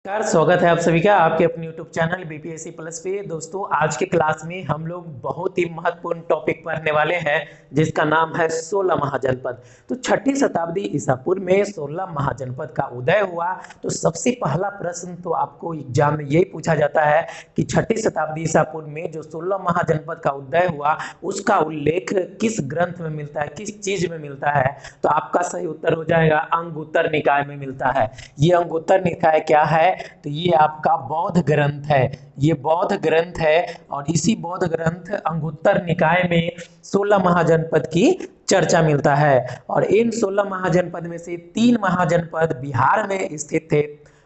नमस्कार, स्वागत है आप सभी का आपके अपने YouTube चैनल बीपीएससी प्लस पे। दोस्तों, आज के क्लास में हम लोग बहुत ही महत्वपूर्ण टॉपिक पढ़ने वाले हैं जिसका नाम है 16 महाजनपद। तो छठी शताब्दी ईसा पूर्व में 16 महाजनपद का उदय हुआ। तो सबसे पहला प्रश्न तो आपको एग्जाम में यही पूछा जाता है कि छठी शताब्दी ईसा पूर्व में जो 16 महाजनपद का उदय हुआ उसका उल्लेख किस ग्रंथ में मिलता है, किस चीज में मिलता है। तो आपका सही उत्तर हो जाएगा अंगुत्तर निकाय में मिलता है। ये अंगुत्तर निकाय क्या है? तो ये आपका बौद्ध ग्रंथ है। ये बौद्ध ग्रंथ है और इसी बौद्ध ग्रंथ अंगुत्तर निकाय में 16 महाजनपद की चर्चा मिलता है। और इन 16 महाजनपद में से 3 महाजनपद बिहार में स्थित थे।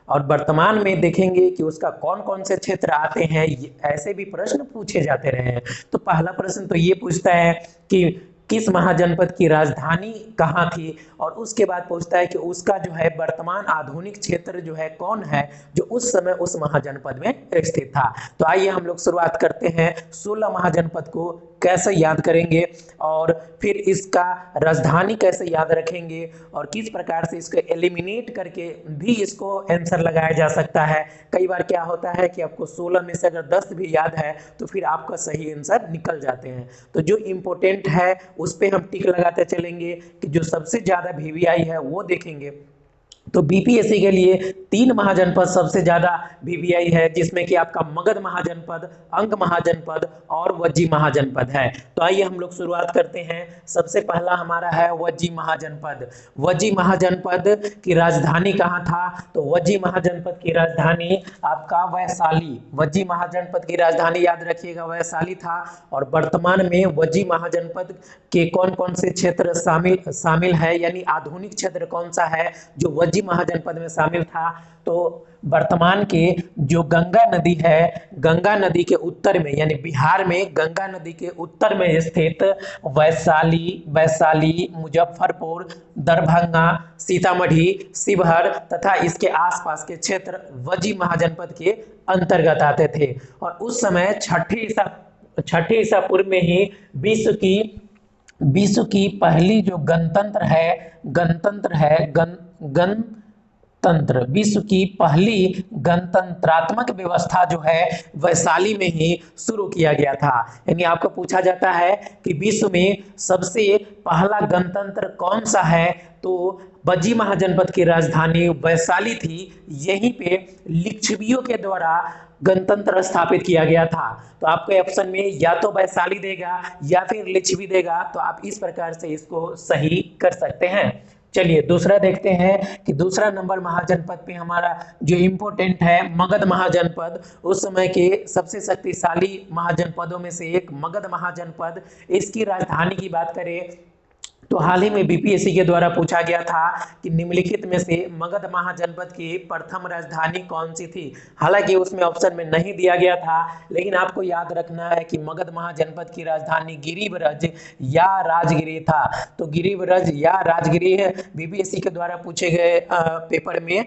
और वर्तमान में देखेंगे कि उसका कौन कौन से क्षेत्र आते हैं, ऐसे भी प्रश्न पूछे जाते रहे हैं। तो पहला प्रश्न तो ये पूछता है कि किस महाजनपद की राजधानी कहाँ थी, और उसके बाद पूछता है कि उसका जो है वर्तमान आधुनिक क्षेत्र जो है कौन है जो उस समय उस महाजनपद में स्थित था। तो आइए हम लोग शुरुआत करते हैं 16 महाजनपद को कैसे याद करेंगे और फिर इसका राजधानी कैसे याद रखेंगे और किस प्रकार से इसको एलिमिनेट करके भी इसको आंसर लगाया जा सकता है। कई बार क्या होता है कि आपको 16 में से अगर 10 भी याद है तो फिर आपका सही आंसर निकल जाते हैं। तो जो इम्पोर्टेंट है उस पे हम टिक लगाते चलेंगे कि जो सबसे ज्यादा वीवीआई है वो देखेंगे। तो बीपीएससी के लिए 3 महाजनपद सबसे ज्यादा वीवीआई है, जिसमें कि आपका मगध महाजनपद, अंग महाजनपद और वज्जी महाजनपद है। तो आइए हम लोग शुरुआत करते हैं। सबसे पहला हमारा है वज्जी महाजनपद। वज्जी महाजनपद की राजधानी कहाँ था? तो वज्जी महाजनपद की राजधानी आपका वैशाली, वज्जी महाजनपद की राजधानी याद रखिएगा वैशाली था। और वर्तमान में वज्जी महाजनपद के कौन कौन से क्षेत्र शामिल है, यानी आधुनिक क्षेत्र कौन सा है जो वज्जी महाजनपद में शामिल था? तो वर्तमान के जो गंगा नदी है, गंगा नदी के उत्तर में यानी बिहार में गंगा नदी के उत्तर में स्थित वैशाली, मुजफ्फरपुर, दरभंगा, सीतामढ़ी, शिवहर तथा इसके आसपास के क्षेत्र वज्जी महाजनपद के अंतर्गत आते थे। और उस समय छठी ईसा पूर्व में ही विश्व की पहली जो गणतंत्र विश्व की पहली गणतंत्रात्मक व्यवस्था जो है वैशाली में ही शुरू किया गया था। यानी आपको पूछा जाता है कि विश्व में सबसे पहला गणतंत्र कौन सा है, तो वज्जी महाजनपद की राजधानी वैशाली थी। यहीं पे लिच्छवियों के द्वारा गणतंत्र स्थापित किया गया था। तो आपके ऑप्शन में या तो वैशाली देगा या फिर लिच्छवी देगा, तो आप इस प्रकार से इसको सही कर सकते हैं। चलिए दूसरा देखते हैं कि दूसरा नंबर महाजनपद पे हमारा जो इम्पोर्टेंट है मगध महाजनपद। उस समय के सबसे शक्तिशाली महाजनपदों में से एक मगध महाजनपद। इसकी राजधानी की बात करें तो हाल ही में बीपीएससी के द्वारा पूछा गया था कि निम्नलिखित में से मगध महाजनपद की प्रथम राजधानी कौन सी थी। हालांकि उसमें ऑप्शन में नहीं दिया गया था, लेकिन आपको याद रखना है कि मगध महाजनपद की राजधानी गिरिब्रज या राजगिरी था। तो गिरिब्रज या राजगिरी बीपीएससी के द्वारा पूछे गए पेपर में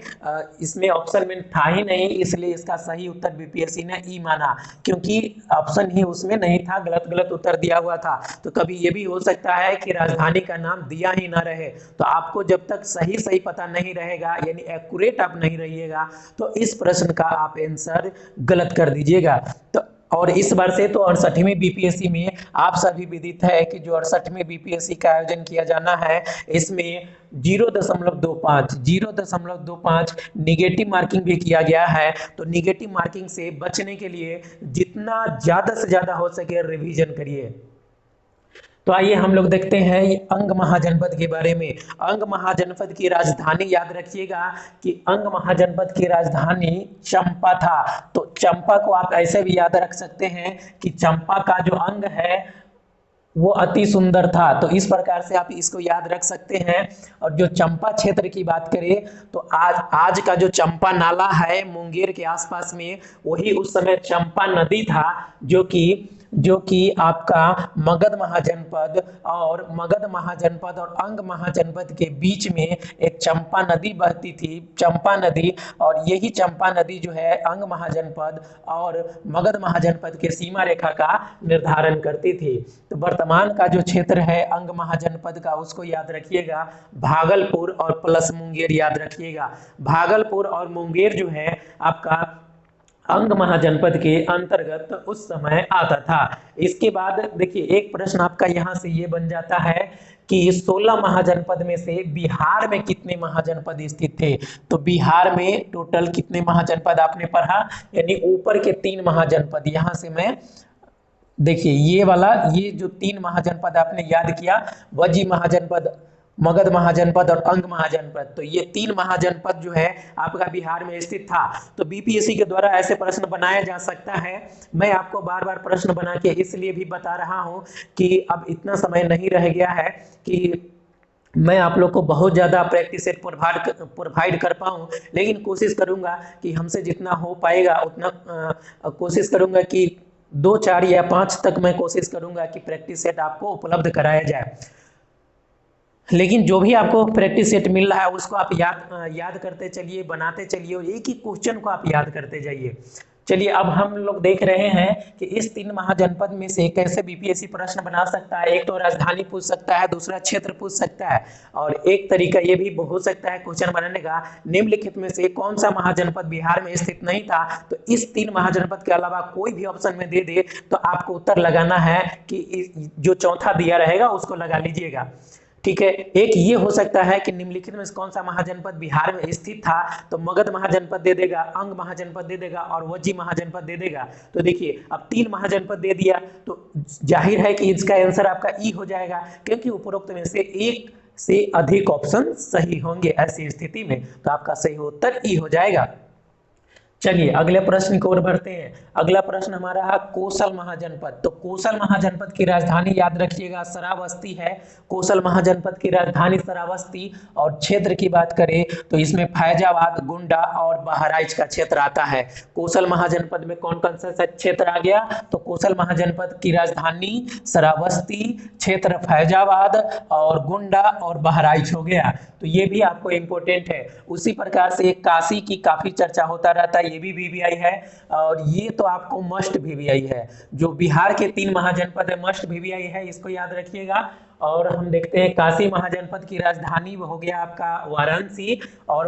इसमें ऑप्शन में था ही नहीं, इसलिए इसका सही उत्तर बीपीएससी ने ई माना, क्योंकि ऑप्शन ही उसमें नहीं था, गलत उत्तर दिया हुआ था। तो कभी ये भी हो सकता है कि राजधानी का नाम दिया ही ना रहे। तो आपको जब तक सही पता नहीं रहेगा, यानी एक्यूरेट आप नहीं रहिएगा, तो इस प्रश्न का आप आंसर गलत कर दीजिएगा। तो और इस बार से तो 68वीं बीपीएससी में आप सभी विदित है कि जो 68वीं बीपीएससी का आयोजन किया जाना है, इसमें 0.25 निगेटिव मार्किंग भी किया गया है। तो निगेटिव मार्किंग से बचने के लिए जितना ज्यादा से ज्यादा हो सके रिवीजन करिए। तो आइए हम लोग देखते हैं ये अंग महाजनपद के बारे में। अंग महाजनपद की राजधानी याद रखिएगा कि अंग महाजनपद की राजधानी चंपा था। तो चंपा को आप ऐसे भी याद रख सकते हैं कि चंपा का जो अंग है वो अति सुंदर था। तो इस प्रकार से आप इसको याद रख सकते हैं। और जो चंपा क्षेत्र की बात करें तो आज का जो चंपा नाला है मुंगेर के आसपास में, वही उस समय चंपा नदी था, जो कि आपका मगध महाजनपद और अंग महाजनपद के बीच में एक चंपा नदी बहती थी, चंपा नदी। और यही चंपा नदी जो है अंग महाजनपद और मगध महाजनपद के सीमा रेखा का निर्धारण करती थी। तो वर्तमान का जो क्षेत्र है अंग महाजनपद का उसको याद रखिएगा, भागलपुर और प्लस मुंगेर याद रखिएगा। भागलपुर और मुंगेर जो है आपका अंग महाजनपद के अंतर्गत उस समय आता था। इसके बाद देखिए एक प्रश्न आपका यहाँ से ये बन जाता है कि 16 महाजनपद में से बिहार में कितने महाजनपद स्थित थे। तो बिहार में टोटल कितने महाजनपद आपने पढ़ा, यानी ऊपर के 3 महाजनपद। यहाँ से मैं देखिए ये वाला, ये जो 3 महाजनपद आपने याद किया, वजी महाजनपद, मगध महाजनपद और अंग महाजनपद, तो ये 3 महाजनपद जो है आपका बिहार में स्थित था। तो बीपीएससी के द्वारा ऐसे प्रश्न बनाया जा सकता है। मैं आपको बार बार प्रश्न बना के इसलिए भी बता रहा हूं कि अब इतना समय नहीं रह गया है कि मैं आप लोग को बहुत ज़्यादा प्रैक्टिस सेट प्रोवाइड कर पाऊँ, लेकिन कोशिश करूँगा कि हमसे जितना हो पाएगा उतना कोशिश करूँगा कि 2, 4 या 5 तक मैं कोशिश करूँगा कि प्रैक्टिस सेट आपको उपलब्ध कराया जाए। लेकिन जो भी आपको प्रैक्टिस सेट मिल रहा है उसको आप याद करते चलिए, बनाते चलिए और एक ही क्वेश्चन को आप याद करते जाइए। चलिए अब हम लोग देख रहे हैं कि इस 3 महाजनपद में से कैसे बीपीएससी प्रश्न बना सकता है। एक तो राजधानी पूछ सकता है, दूसरा क्षेत्र पूछ सकता है, और एक तरीका ये भी हो सकता है क्वेश्चन बनाने का, निम्नलिखित में से कौन सा महाजनपद बिहार में स्थित नहीं था। तो इस 3 महाजनपद के अलावा कोई भी ऑप्शन में दे दे तो आपको उत्तर लगाना है कि जो चौथा दिया रहेगा उसको लगा लीजिएगा। ठीक है, एक ये हो सकता है कि निम्नलिखित में से कौन सा महाजनपद बिहार में स्थित था, तो मगध महाजनपद दे देगा, अंग महाजनपद दे देगा और वज्जी महाजनपद दे देगा। तो देखिए अब 3 महाजनपद दे दिया तो जाहिर है कि इसका आंसर आपका ई हो जाएगा, क्योंकि उपरोक्त में से एक से अधिक ऑप्शन सही होंगे। ऐसी स्थिति में तो आपका सही उत्तर ई हो जाएगा। चलिए अगले प्रश्न की ओर बढ़ते हैं। अगला प्रश्न हमारा है कौशल महाजनपद। तो कौशल महाजनपद की राजधानी याद रखिएगा श्रावस्ती है। कौशल महाजनपद की राजधानी श्रावस्ती, और क्षेत्र की बात करें तो इसमें फैजाबाद, गोंडा और बहराइच का क्षेत्र आता है। कौशल महाजनपद में कौन कौन सा क्षेत्र आ गया, तो कौशल महाजनपद की राजधानी श्रावस्ती, क्षेत्र फैजाबाद और गोंडा और बहराइच हो गया। तो ये भी आपको इंपॉर्टेंट है। उसी प्रकार से काशी की काफी चर्चा होता रहता है, ये भी वीवीआई है, और ये तो आपको मस्ट वीवीआई है। जो बिहार के 3 महाजनपद है मस्ट वीवीआई है, इसको याद रखिएगा। और हम देखते हैं काशी महाजनपद की राजधानी हो गया आपका वाराणसी, और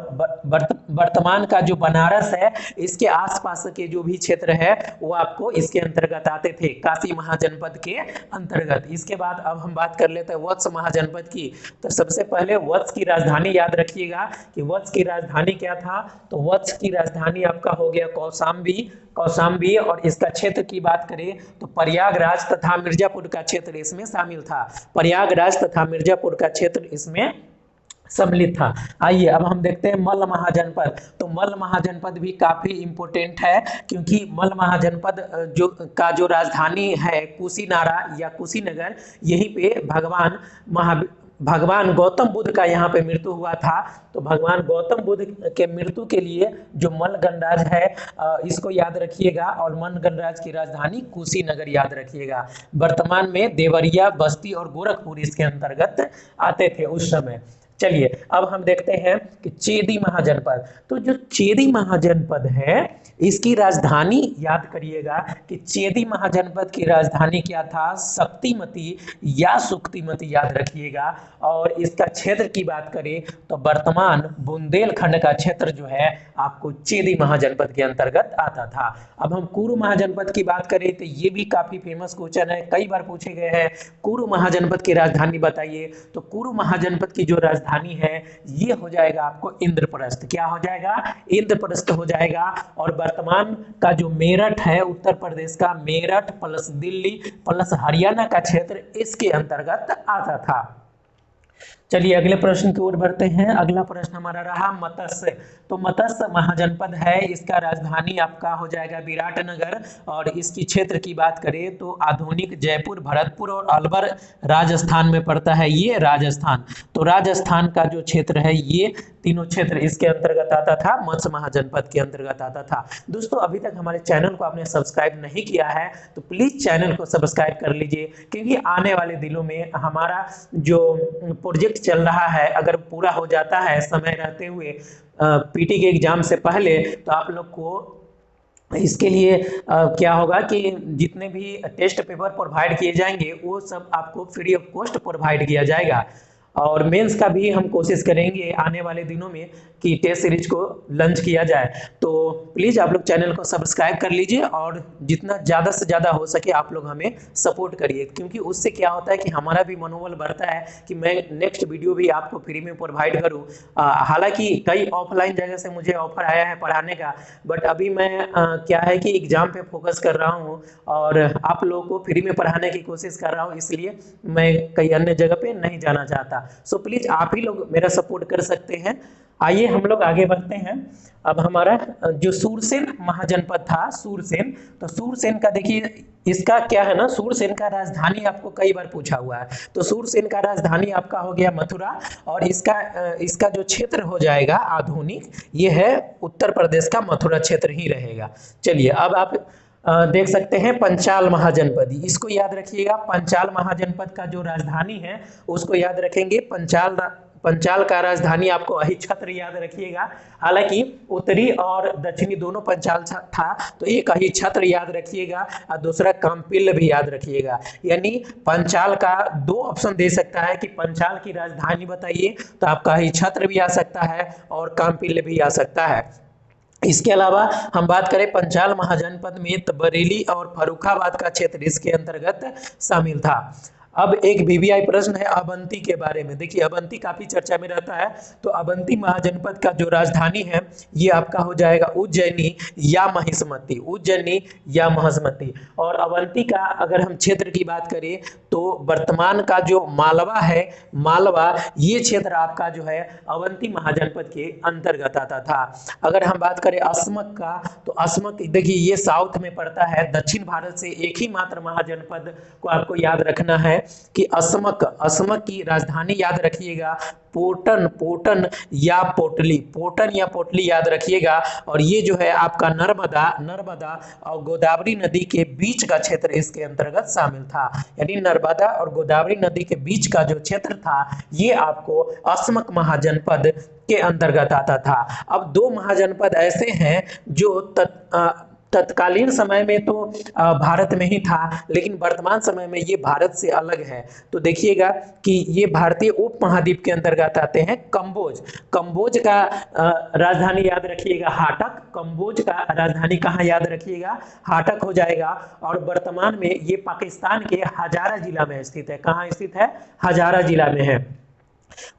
वर्तमान का जो बनारस है इसके आसपास के जो भी क्षेत्र है वो आपको इसके अंतर्गत आते थे, काशी महाजनपद के अंतर्गत। इसके बाद अब हम बात कर लेते हैं वत्स महाजनपद की। तो सबसे पहले वत्स की राजधानी याद रखिएगा कि वत्स की राजधानी क्या था, तो वत्स की राजधानी आपका हो गया कौशाम्बी, और इसका क्षेत्र की बात करें तो प्रयागराज तथा मिर्जापुर का क्षेत्र इसमें शामिल था। प्रयागराज तथा मिर्जापुर का क्षेत्र इसमें सम्मिलित था। आइए अब हम देखते हैं मल्ल महाजनपद। तो मल्ल महाजनपद भी काफी इंपोर्टेंट है, क्योंकि मल्ल महाजनपद जो राजधानी है कुशीनारा या कुशीनगर, यहीं पे भगवान गौतम बुद्ध का यहाँ पे मृत्यु हुआ था। तो भगवान गौतम बुद्ध के मृत्यु के लिए जो मल्ल गणराज है इसको याद रखिएगा, और मल्ल गणराज की राजधानी कुशीनगर याद रखिएगा। वर्तमान में देवरिया, बस्ती और गोरखपुर इसके अंतर्गत आते थे उस समय। चलिए अब हम देखते हैं कि चेदी महाजनपद। तो जो चेदी महाजनपद है इसकी राजधानी याद करिएगा कि चेदी महाजनपद की राजधानी क्या था, शक्तिमती या सुक्तिमती याद रखिएगा। और इसका क्षेत्र की बात करें तो वर्तमान बुंदेलखंड का क्षेत्र जो है आपको चेदी महाजनपद के अंतर्गत आता था। अब हम कुरु महाजनपद की बात करें तो ये भी काफी फेमस क्वेश्चन है, कई बार पूछे गए हैं। कुरु महाजनपद की राजधानी बताइए, तो कुरु महाजनपद की जो राजधानी है ये हो जाएगा आपको इंद्रप्रस्थ। क्या हो जाएगा, इंद्रप्रस्थ हो जाएगा। और वर्तमान का जो मेरठ है उत्तर प्रदेश का, मेरठ प्लस दिल्ली प्लस हरियाणा का क्षेत्र इसके अंतर्गत आता था। चलिए अगले प्रश्न की ओर बढ़ते हैं। अगला प्रश्न हमारा रहा मत्स्य। तो मत्स्य महाजनपद है, इसका राजधानी आपका हो जाएगा विराटनगर, और इसकी क्षेत्र की बात करें तो आधुनिक जयपुर, भरतपुर और अलवर राजस्थान में पड़ता है ये राजस्थान। तो राजस्थान का जो क्षेत्र है ये तीनों क्षेत्र इसके अंतर्गत आता था, मत्स्य महाजनपद के अंतर्गत आता था। दोस्तों अभी तक हमारे चैनल को आपने सब्सक्राइब नहीं किया है तो प्लीज चैनल को सब्सक्राइब कर लीजिए, क्योंकि आने वाले दिनों में हमारा जो प्रोजेक्ट चल रहा है अगर पूरा हो जाता है समय रहते हुए पीटी के एग्जाम से पहले, तो आप लोग को इसके लिए क्या होगा कि जितने भी टेस्ट पेपर प्रोवाइड किए जाएंगे वो सब आपको फ्री ऑफ कॉस्ट प्रोवाइड किया जाएगा। और मेंस का भी हम कोशिश करेंगे आने वाले दिनों में कि टेस्ट सीरीज को लॉन्च किया जाए। तो प्लीज़ आप लोग चैनल को सब्सक्राइब कर लीजिए और जितना ज़्यादा से ज़्यादा हो सके आप लोग हमें सपोर्ट करिए, क्योंकि उससे क्या होता है कि हमारा भी मनोबल बढ़ता है कि मैं नेक्स्ट वीडियो भी आपको फ्री में प्रोवाइड करूँ। हालांकि कई ऑफलाइन जगह से मुझे ऑफर आया है पढ़ाने का, बट अभी मैं क्या है कि एग्जाम पे फोकस कर रहा हूँ और आप लोगों को फ्री में पढ़ाने की कोशिश कर रहा हूँ, इसलिए मैं कई अन्य जगह पे नहीं जाना चाहता। सो प्लीज आप ही लोग मेरा सपोर्ट कर सकते हैं। आइए हम लोग आगे बढ़ते हैं। अब हमारा जो सूरसेन महाजनपद था, सूरसेन, तो सूरसेन का देखिए इसका क्या है ना, सूरसेन का राजधानी आपको कई बार पूछा हुआ है। तो सूरसेन का राजधानी आपका हो गया मथुरा और इसका जो क्षेत्र हो जाएगा आधुनिक, ये है उत्तर प्रदेश का मथुरा क्षेत्र ही रहेगा। चलिए अब आप देख सकते हैं पंचाल महाजनपद, इसको याद रखिएगा। पंचाल महाजनपद का जो राजधानी है उसको याद रखेंगे। पंचाल का राजधानी आपको अहिच्छत्र याद रखिएगा। हालांकि उत्तरी और दक्षिणी दोनों पंचाल था, तो एक अहिच्छत्र याद रखिएगा और दूसरा काम्पिल्य भी याद रखिएगा। यानी पंचाल का दो ऑप्शन दे सकता है कि पंचाल की राजधानी बताइए, तो आपका अहिच्छत्र भी आ सकता है और काम्पिल्य भी आ सकता है। इसके अलावा हम बात करें पंचाल महाजनपद में तो बरेली और फर्रुखाबाद का क्षेत्र इसके अंतर्गत शामिल था। अब एक वीवीआई प्रश्न है अवंती के बारे में। देखिए अवंती काफी चर्चा में रहता है, तो अवंती महाजनपद का जो राजधानी है ये आपका हो जाएगा उज्जैनी या महिष्मती, उज्जैनी या महिष्मती। और अवंती का अगर हम क्षेत्र की बात करें तो वर्तमान का जो मालवा है, मालवा ये क्षेत्र आपका जो है अवंती महाजनपद के अंतर्गत आता था। अगर हम बात करें अस्मक का, तो अस्मक देखिए ये साउथ में पड़ता है। दक्षिण भारत से एक ही मात्र महाजनपद को आपको याद रखना है कि असमक की राजधानी याद रखिएगा पोटन या पोटली याद रखिएगा। और ये जो है आपका नर्मदा और गोदावरी नदी के बीच का क्षेत्र इसके अंतर्गत शामिल था। यानी नर्मदा और गोदावरी नदी के बीच का जो क्षेत्र था ये आपको असमक महाजनपद के अंतर्गत आता था। अब दो महाजनपद ऐसे हैं जो तत्कालीन समय में तो भारत में ही था, लेकिन वर्तमान समय में ये भारत से अलग है। तो देखिएगा कि ये भारतीय उप महाद्वीप के अंतर्गत आते हैं। कंबोज का राजधानी याद रखिएगा हाटक, कंबोज का राजधानी कहाँ याद रखिएगा, हाटक हो जाएगा। और वर्तमान में ये पाकिस्तान के हजारा जिला में स्थित है। कहाँ स्थित है, हजारा जिला में है।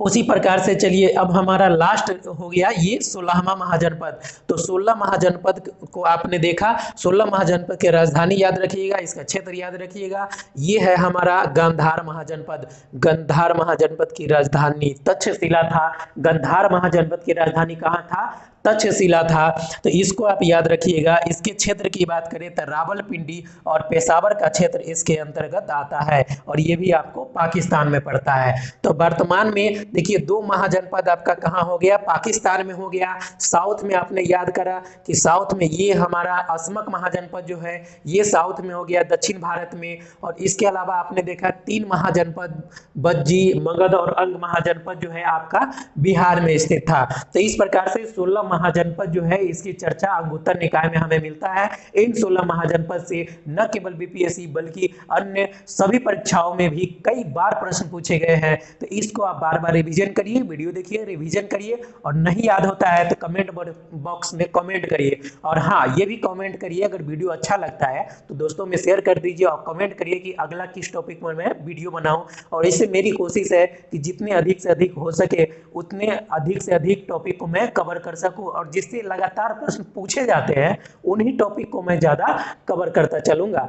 उसी प्रकार से चलिए अब हमारा लास्ट हो गया ये 16वां महाजनपद। तो 16 महाजनपद को आपने देखा, 16 महाजनपद की राजधानी याद रखिएगा, इसका क्षेत्र याद रखिएगा। ये है हमारा गांधार महाजनपद। गांधार महाजनपद की राजधानी तक्षशिला था। गांधार महाजनपद की राजधानी कहाँ था, तक्षशिला था। तो इसको आप याद रखिएगा। इसके क्षेत्र की बात करें तो रावलपिंडी और पेशावर का क्षेत्र इसके अंतर्गत आता है और ये भी आपको पाकिस्तान में पड़ता है। तो वर्तमान में देखिए दो महाजनपद आपका कहाँ हो गया, पाकिस्तान में हो गया। साउथ में आपने याद करा कि साउथ में ये हमारा असमक महाजनपद जो है ये साउथ में हो गया, दक्षिण भारत में। और इसके अलावा आपने देखा 3 महाजनपद बज्जी, मगध और अंग महाजनपद जो है आपका बिहार में स्थित था। तो इस प्रकार से 16 महाजनपद जो है इसकी चर्चा अंगुत्तर निकाय में हमें मिलता है। इन 16 महाजनपद से न केवल बीपीएससी बल्कि अन्य सभी परीक्षाओं में भी कई बार प्रश्न पूछे गए हैं। तो इसको आप बार बार रिवीजन करिए, वीडियो देखिए, रिवीजन करिए। और नहीं याद होता है तो कमेंट बॉक्स में कमेंट करिए। और हाँ, ये भी कमेंट करिए अगर वीडियो अच्छा लगता है तो दोस्तों में शेयर कर दीजिए और कमेंट करिए कि अगला किस टॉपिक पर मैं वीडियो बनाऊं। और इससे मेरी कोशिश है कि जितने अधिक से अधिक हो सके उतने अधिक से अधिक टॉपिक को मैं कवर कर सकूं और जिससे लगातार प्रश्न पूछे जाते हैं उन्हीं टॉपिक को मैं ज्यादा कवर करता चलूंगा।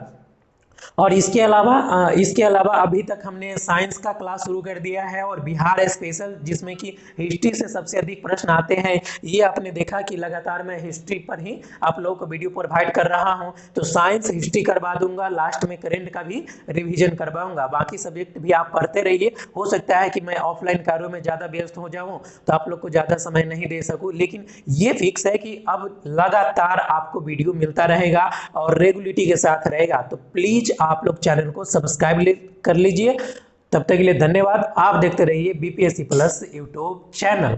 और इसके अलावा अभी तक हमने साइंस का क्लास शुरू कर दिया है और बिहार स्पेशल जिसमें कि हिस्ट्री से सबसे अधिक प्रश्न आते हैं। ये आपने देखा कि लगातार मैं हिस्ट्री पर ही आप लोगों को वीडियो प्रोवाइड कर रहा हूं। तो साइंस हिस्ट्री करवा दूंगा, लास्ट में करंट का भी रिवीजन करवाऊंगा। बाकी सब्जेक्ट भी आप पढ़ते रहिए। हो सकता है कि मैं ऑफलाइन कार्यों में ज़्यादा व्यस्त हो जाऊँ तो आप लोग को ज़्यादा समय नहीं दे सकूँ, लेकिन ये फिक्स है कि अब लगातार आपको वीडियो मिलता रहेगा और रेगुलरिटी के साथ रहेगा। तो प्लीज आप लोग चैनल को सब्सक्राइब कर लीजिए। तब तक के लिए धन्यवाद। आप देखते रहिए बीपीएससी प्लस यूट्यूब चैनल।